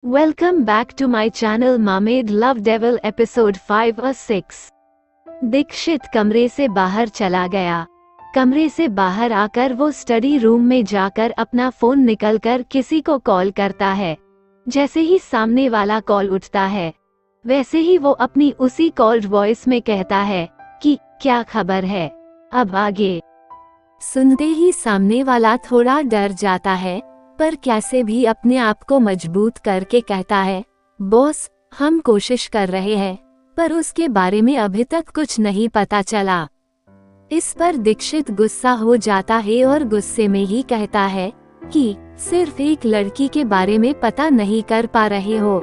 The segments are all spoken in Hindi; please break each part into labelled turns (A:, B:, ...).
A: Welcome back to my channel Mermaid Love Devil episode 5 और 6। दीक्षित कमरे से बाहर चला गया। कमरे से बाहर आकर वो स्टडी रूम में जाकर अपना फोन निकलकर किसी को कॉल करता है। जैसे ही सामने वाला कॉल उठता है वैसे ही वो अपनी उसी कॉल्ड वॉइस में कहता है कि क्या खबर है। अब आगे सुनते ही सामने वाला थोड़ा डर जाता है, पर कैसे भी अपने आप को मजबूत करके कहता है, बॉस हम कोशिश कर रहे हैं, पर उसके बारे में अभी तक कुछ नहीं पता चला। इस पर दीक्षित गुस्सा हो जाता है और गुस्से में ही कहता है कि सिर्फ एक लड़की के बारे में पता नहीं कर पा रहे हो।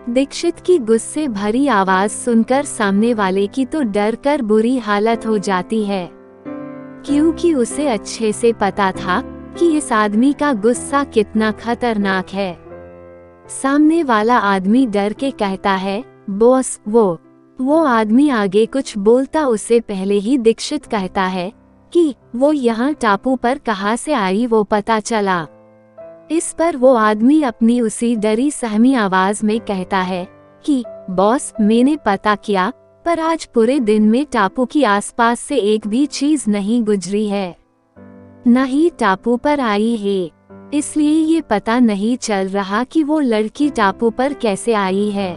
A: दीक्षित की गुस्से भरी आवाज सुनकर सामने वाले की तो डर कर बुरी हालत हो जाती है, क्योंकि उसे अच्छे से पता था कि इस आदमी का गुस्सा कितना खतरनाक है। सामने वाला आदमी डर के कहता है, बॉस वो आदमी आगे कुछ बोलता उससे पहले ही दीक्षित कहता है कि वो यहाँ टापू पर कहाँ से आई वो पता चला। इस पर वो आदमी अपनी उसी डरी सहमी आवाज में कहता है कि बॉस मैंने पता किया, पर आज पूरे दिन में टापू की आसपास से एक भी चीज नहीं गुजरी है, न ही टापू पर आई है, इसलिए ये पता नहीं चल रहा कि वो लड़की टापू पर कैसे आई है।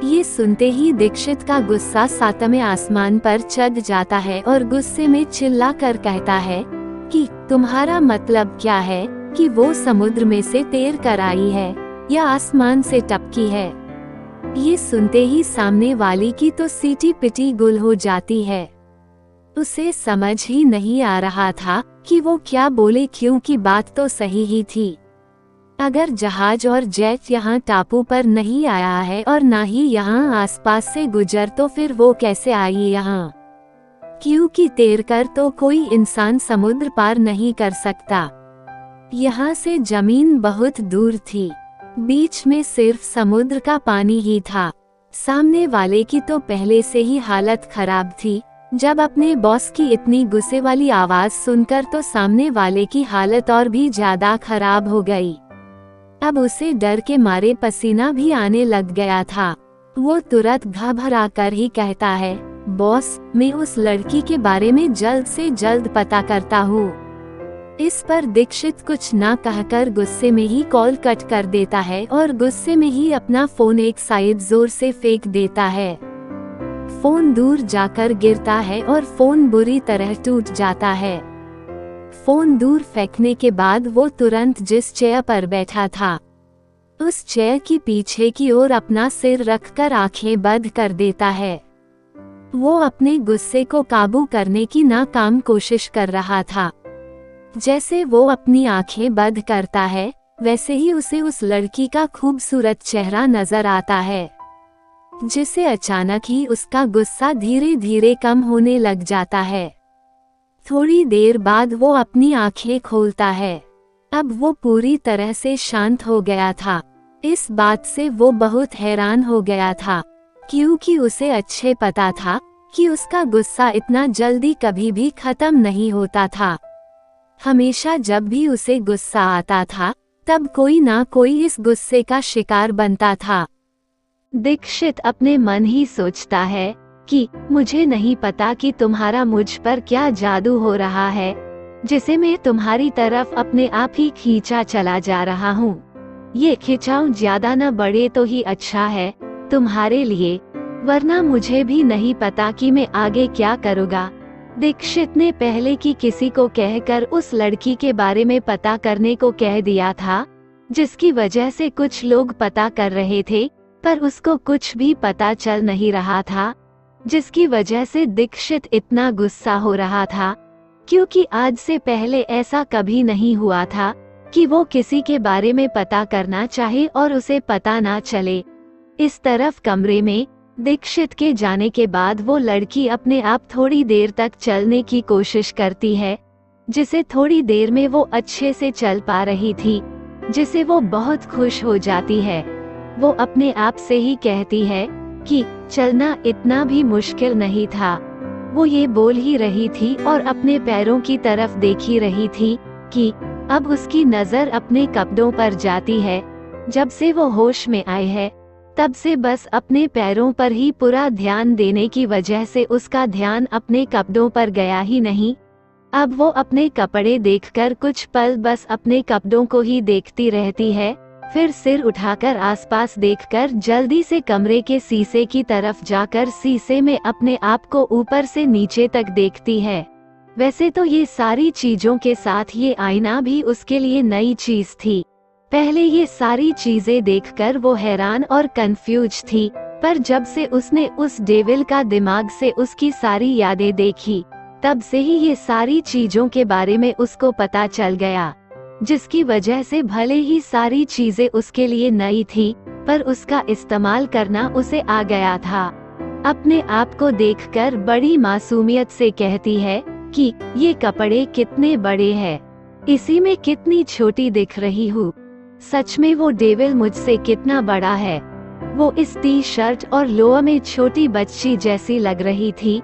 A: ये सुनते ही दीक्षित का गुस्सा सातवें आसमान पर चढ़ जाता है और गुस्से में चिल्ला कर कहता है कि तुम्हारा मतलब क्या है कि वो समुद्र में से तैर कर आई है या आसमान से टपकी है। ये सुनते ही सामने वाली की तो सीटी पिटी गुल हो जाती है। उसे समझ ही नहीं आ रहा था कि वो क्या बोले, क्योंकि बात तो सही ही थी। अगर जहाज और जेट यहाँ टापू पर नहीं आया है और ना ही यहाँ आसपास से गुजर, तो फिर वो कैसे आई यहाँ? क्योंकि तैरकर तो कोई इंसान समुद्र पार नहीं कर सकता। यहाँ से जमीन बहुत दूर थी, बीच में सिर्फ समुद्र का पानी ही था। सामने वाले की तो पहले से ही हालत खराब थी, जब अपने बॉस की इतनी गुस्से वाली आवाज सुनकर तो सामने वाले की हालत और भी ज्यादा खराब हो गई। अब उसे डर के मारे पसीना भी आने लग गया था। वो तुरंत घबरा कर ही कहता है, बॉस मैं उस लड़की के बारे में जल्द से जल्द पता करता हूँ। इस पर दीक्षित कुछ ना कहकर गुस्से में ही कॉल कट कर देता है और गुस्से में ही अपना फोन एक साइड जोर से फेंक देता है। फोन दूर जाकर गिरता है और फोन बुरी तरह टूट जाता है। फोन दूर फेंकने के बाद वो तुरंत जिस चेयर पर बैठा था उस चेयर की पीछे की ओर अपना सिर रखकर आंखें बंद कर देता है। वो अपने गुस्से को काबू करने की नाकाम कोशिश कर रहा था। जैसे वो अपनी आंखें बंद करता है वैसे ही उसे उस लड़की का खूबसूरत चेहरा नजर आता है, जिसे अचानक ही उसका गुस्सा धीरे धीरे कम होने लग जाता है। थोड़ी देर बाद वो अपनी आंखें खोलता है। अब वो पूरी तरह से शांत हो गया था। इस बात से वो बहुत हैरान हो गया था, क्योंकि उसे अच्छे पता था कि उसका गुस्सा इतना जल्दी कभी भी खत्म नहीं होता था। हमेशा जब भी उसे गुस्सा आता था तब कोई ना कोई इस गुस्से का शिकार बनता था। दीक्षित अपने मन ही सोचता है कि मुझे नहीं पता कि तुम्हारा मुझ पर क्या जादू हो रहा है, जिसे मैं तुम्हारी तरफ अपने आप ही खींचा चला जा रहा हूँ। ये खिंचाव ज्यादा न बढ़े तो ही अच्छा है तुम्हारे लिए, वरना मुझे भी नहीं पता कि मैं आगे क्या करूँगा। दीक्षित ने पहले की किसी को कहकर उस लड़की के बारे में पता करने को कह दिया था, जिसकी वजह से कुछ लोग पता कर रहे थे, पर उसको कुछ भी पता चल नहीं रहा था, जिसकी वजह से दीक्षित इतना गुस्सा हो रहा था, क्योंकि आज से पहले ऐसा कभी नहीं हुआ था कि वो किसी के बारे में पता करना चाहे और उसे पता ना चले। इस तरफ कमरे में दीक्षित के जाने के बाद वो लड़की अपने आप थोड़ी देर तक चलने की कोशिश करती है, जिसे थोड़ी देर में वो अच्छे से चल पा रही थी, जिसे वो बहुत खुश हो जाती है। वो अपने आप से ही कहती है कि चलना इतना भी मुश्किल नहीं था। वो ये बोल ही रही थी और अपने पैरों की तरफ देख ही रही थी कि अब उसकी नजर अपने कपड़ों पर जाती है, जब से वो होश में आए है, तब से बस अपने पैरों पर ही पूरा ध्यान देने की वजह से उसका ध्यान अपने कपड़ों पर गया ही नहीं। अब वो अपने कपड़े देखकर कुछ पल बस अपने कपड़ों को ही देखती रहती है, फिर सिर उठाकर आसपास देखकर जल्दी से कमरे के शीशे की तरफ जाकर शीशे में अपने आप को ऊपर से नीचे तक देखती है। वैसे तो ये सारी चीजों के साथ ये आईना भी उसके लिए नई चीज थी। पहले ये सारी चीजें देखकर वो हैरान और कंफ्यूज थी, पर जब से उसने उस डेविल का दिमाग से उसकी सारी यादें देखी, तब से ही ये सारी चीजों के बारे में उसको पता चल गया, जिसकी वजह से भले ही सारी चीजें उसके लिए नई थी, पर उसका इस्तेमाल करना उसे आ गया था। अपने आप को देखकर बड़ी मासूमियत से कहती है कि ये कपड़े कितने बड़े हैं, इसी में कितनी छोटी दिख रही हूँ। सच में वो डेविल मुझसे कितना बड़ा है। वो इस टी शर्ट और लोअर में छोटी बच्ची जैसी लग रही थी।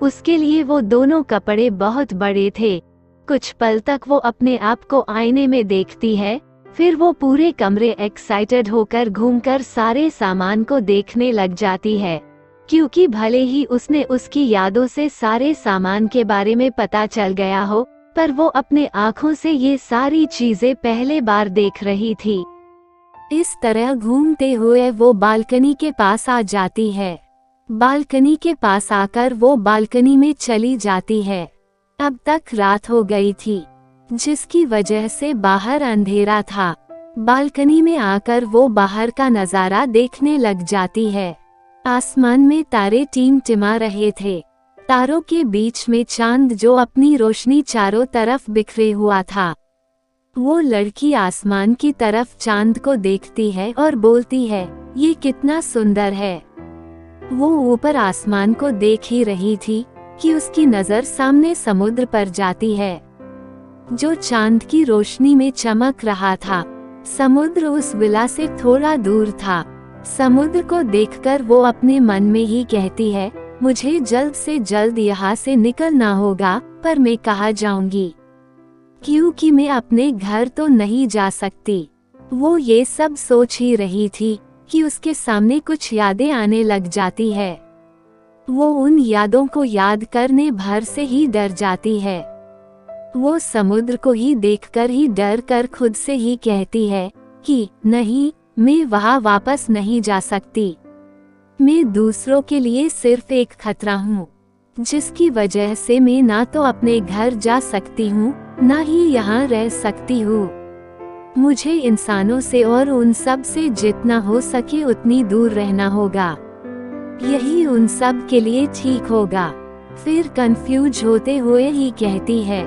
A: उसके लिए वो दोनों कपड़े बहुत बड़े थे। कुछ पल तक वो अपने आप को आईने में देखती है, फिर वो पूरे कमरे एक्साइटेड होकर घूमकर सारे सामान को देखने लग जाती है, क्योंकि भले ही उसने उसकी यादों से सारे सामान के बारे में पता चल गया हो, पर वो अपने आँखों से ये सारी चीजें पहले बार देख रही थी। इस तरह घूमते हुए वो बालकनी के पास आ जाती है। बालकनी के पास आकर वो बालकनी में चली जाती है। अब तक रात हो गई थी, जिसकी वजह से बाहर अंधेरा था। बालकनी में आकर वो बाहर का नजारा देखने लग जाती है। आसमान में तारे टिमटिमा रहे थे। तारों के बीच में चांद जो अपनी रोशनी चारों तरफ बिखरे हुआ था। वो लड़की आसमान की तरफ चांद को देखती है और बोलती है, ये कितना सुंदर है। वो ऊपर आसमान को देख ही रही थी कि उसकी नजर सामने समुद्र पर जाती है, जो चांद की रोशनी में चमक रहा था। समुद्र उस विला से थोड़ा दूर था। समुद्र को देखकर वो अपने मन में ही कहती है, मुझे जल्द से जल्द यहाँ से निकलना होगा, पर मैं कहाँ जाऊंगी, क्योंकि मैं अपने घर तो नहीं जा सकती। वो ये सब सोच ही रही थी कि उसके सामने कुछ यादें आने लग जाती है। वो उन यादों को याद करने भर से ही डर जाती है। वो समुद्र को ही देखकर ही डर कर खुद से ही कहती है कि नहीं, मैं वहाँ वापस नहीं जा सकती। मैं दूसरों के लिए सिर्फ एक खतरा हूँ, जिसकी वजह से मैं ना तो अपने घर जा सकती हूँ, ना ही यहाँ रह सकती हूँ। मुझे इंसानों से और उन सब से जितना हो सके उतनी दूर रहना होगा। यही उन सब के लिए ठीक होगा। फिर कंफ्यूज होते हुए ही कहती है,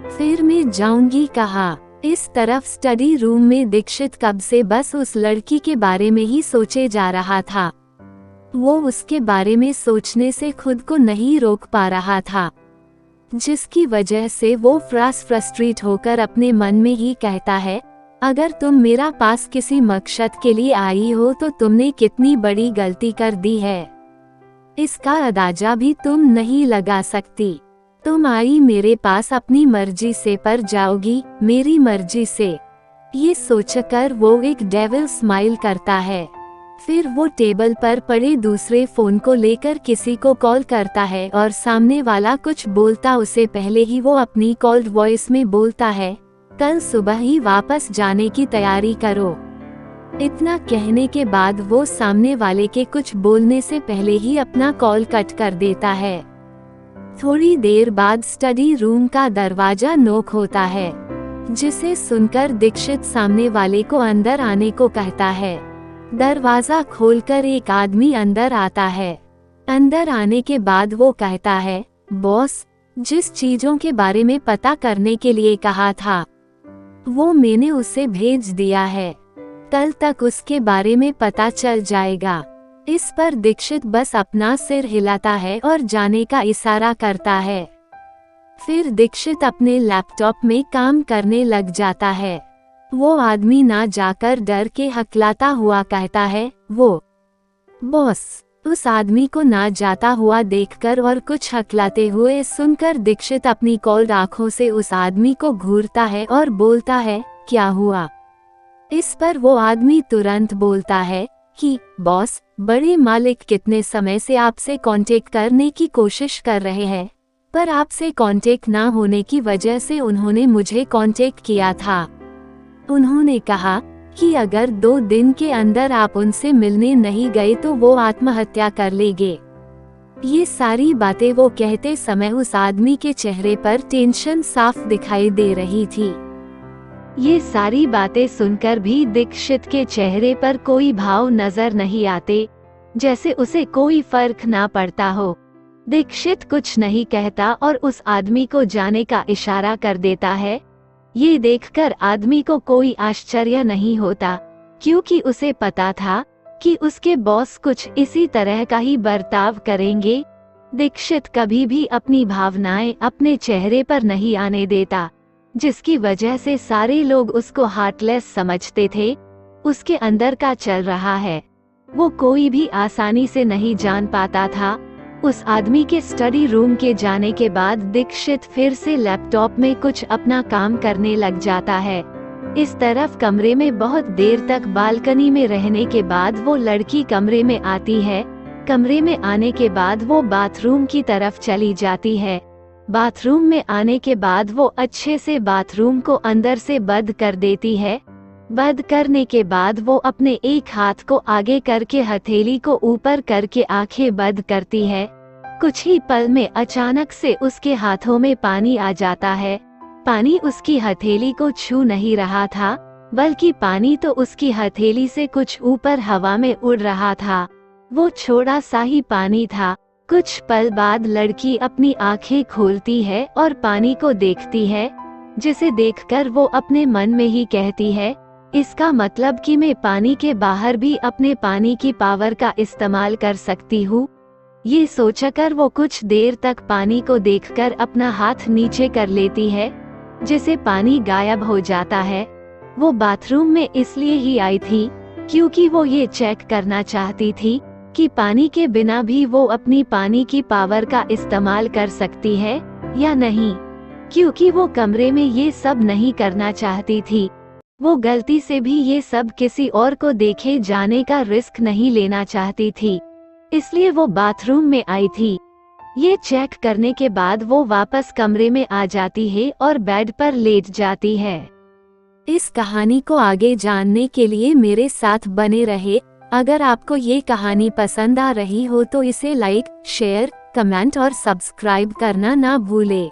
A: फिर मैं जाऊंगी कहाँ। इस तरफ स्टडी रूम में दीक्षित कब से बस उस लड़की के बारे में ही सोचे जा रहा था। वो उसके बारे में सोचने से खुद को नहीं रोक पा रहा था, जिसकी वजह से वो फ्रस्ट्रेट होकर अपने मन में ही कहता है, अगर तुम मेरा पास किसी मकसद के लिए आई हो तो तुमने कितनी बड़ी गलती कर दी है। इसका अंदाजा भी तुम नहीं लगा सकती। तुम आई मेरे पास अपनी मर्जी से, पर जाओगी मेरी मर्जी से। ये सोचकर वो एक डेविल स्माइल करता है। फिर वो टेबल पर पड़े दूसरे फोन को लेकर किसी को कॉल करता है और सामने वाला कुछ बोलता उससे पहले ही वो अपनी कॉल्ड वॉइस में बोलता है, कल सुबह ही वापस जाने की तैयारी करो। इतना कहने के बाद वो सामने वाले के कुछ बोलने से पहले ही अपना कॉल कट कर देता है। थोड़ी देर बाद स्टडी रूम का दरवाजा नॉक होता है, जिसे सुनकर दीक्षित सामने वाले को अंदर आने को कहता है। दरवाजा खोलकर एक आदमी अंदर आता है। अंदर आने के बाद वो कहता है, बॉस, जिस चीजों के बारे में पता करने के लिए कहा था वो मैंने उसे भेज दिया है। कल तक उसके बारे में पता चल जाएगा। इस पर दीक्षित बस अपना सिर हिलाता है और जाने का इशारा करता है। फिर दीक्षित अपने लैपटॉप में काम करने लग जाता है। वो आदमी ना जाकर डर के हकलाता हुआ कहता है, वो बॉस। उस आदमी को ना जाता हुआ देखकर और कुछ हकलाते हुए सुनकर दीक्षित अपनी कोल्ड आंखों से उस आदमी को घूरता है और बोलता है, क्या हुआ? इस पर वो आदमी तुरंत बोलता है कि बॉस, बड़े मालिक कितने समय से आपसे कांटेक्ट करने की कोशिश कर रहे हैं, पर आपसे कांटेक्ट ना होने की वजह से उन्होंने मुझे कांटेक्ट किया था। उन्होंने कहा कि अगर 2 दिन के अंदर आप उनसे मिलने नहीं गए तो वो आत्महत्या कर लेंगे। ये सारी बातें वो कहते समय उस आदमी के चेहरे पर टेंशन साफ दिखाई दे रही थी। ये सारी बातें सुनकर भी दीक्षित के चेहरे पर कोई भाव नजर नहीं आते, जैसे उसे कोई फर्क ना पड़ता हो। दीक्षित कुछ नहीं कहता और उस आदमी को जाने का इशारा कर देता है। ये देखकर आदमी को कोई आश्चर्य नहीं होता, क्योंकि उसे पता था कि उसके बॉस कुछ इसी तरह का ही बर्ताव करेंगे। दीक्षित कभी भी अपनी भावनाएं अपने चेहरे पर नहीं आने देता, जिसकी वजह से सारे लोग उसको हार्टलेस समझते थे। उसके अंदर का चल रहा है वो कोई भी आसानी से नहीं जान पाता था। उस आदमी के स्टडी रूम के जाने के बाद दीक्षित फिर से लैपटॉप में कुछ अपना काम करने लग जाता है। इस तरफ कमरे में बहुत देर तक बालकनी में रहने के बाद वो लड़की कमरे में आती है। कमरे में आने के बाद वो बाथरूम की तरफ चली जाती है। बाथरूम में आने के बाद वो अच्छे से बाथरूम को अंदर से बंद कर देती है। बंद करने के बाद वो अपने एक हाथ को आगे करके हथेली को ऊपर करके आंखें बंद करती है। कुछ ही पल में अचानक से उसके हाथों में पानी आ जाता है। पानी उसकी हथेली को छू नहीं रहा था, बल्कि पानी तो उसकी हथेली से कुछ ऊपर हवा में उड़ रहा था। वो छोटा सा ही पानी था। कुछ पल बाद लड़की अपनी आंखें खोलती है और पानी को देखती है, जिसे देखकर वो अपने मन में ही कहती है, इसका मतलब कि मैं पानी के बाहर भी अपने पानी की पावर का इस्तेमाल कर सकती हूँ। ये सोचकर वो कुछ देर तक पानी को देखकर अपना हाथ नीचे कर लेती है, जिससे पानी गायब हो जाता है। वो बाथरूम में इसलिए ही आई थी क्योंकि वो ये चेक करना चाहती थी कि पानी के बिना भी वो अपनी पानी की पावर का इस्तेमाल कर सकती है या नहीं, क्योंकि वो कमरे में ये सब नहीं करना चाहती थी। वो गलती से भी ये सब किसी और को देखे जाने का रिस्क नहीं लेना चाहती थी, इसलिए वो बाथरूम में आई थी। ये चेक करने के बाद वो वापस कमरे में आ जाती है और बेड पर लेट जाती है। इस कहानी को आगे जानने के लिए मेरे साथ बने रहे। अगर आपको ये कहानी पसंद आ रही हो तो इसे लाइक, शेयर, कमेंट और सब्सक्राइब करना ना भूले।